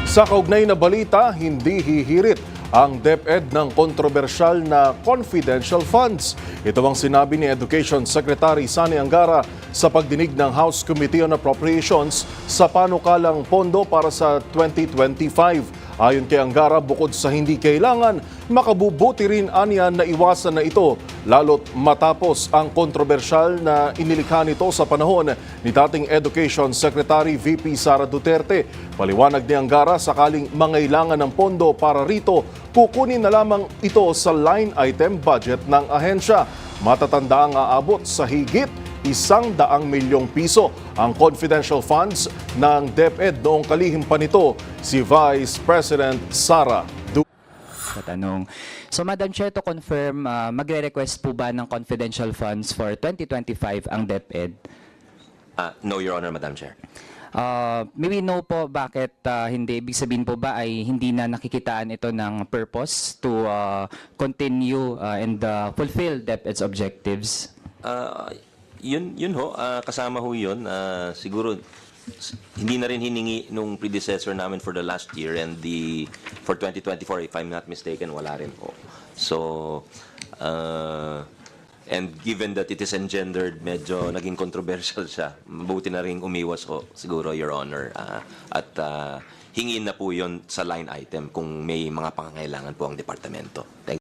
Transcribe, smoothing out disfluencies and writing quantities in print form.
Sa kaugnay na balita, hindi hihirit ang DepEd ng kontrobersyal na confidential funds. Ito ang sinabi ni Education Secretary Sani Angara sa pagdinig ng House Committee on Appropriations sa panukalang pondo para sa 2025. Ayon kay Angara, bukod sa hindi kailangan, makabubuti rin aniya na iwasan na ito, lalo't matapos ang kontrobersyal na inilikha nito sa panahon ni dating Education Secretary VP Sara Duterte. Paliwanag ni Angara, sakaling mangailangan ng pondo para rito, kukunin na lamang ito sa line item budget ng ahensya. Matatanda ang aabot sa higit 100 milyong piso ang confidential funds ng DepEd noong kalihim pa nito si Vice President Sara Tanong. So Madam Chair, to confirm, magre-request po ba ng confidential funds for 2025 ang DepEd? No, Your Honor, Madam Chair. Maybe no po, bakit hindi? Ibig sabihin po ba ay hindi na nakikitaan ito ng purpose to continue and fulfill DepEd's objectives? Yun ho, kasama ho yun. Siguro, hindi na rin hiningi nung predecessor namin for the last year and for 2024, if I'm not mistaken, wala rin po. So, and given that it is engendered, medyo naging controversial siya, mabuti na rin umiwas ho, siguro, Your Honor. At hingin na po yun sa line item kung may mga pangangailangan po ang departamento. Thank you.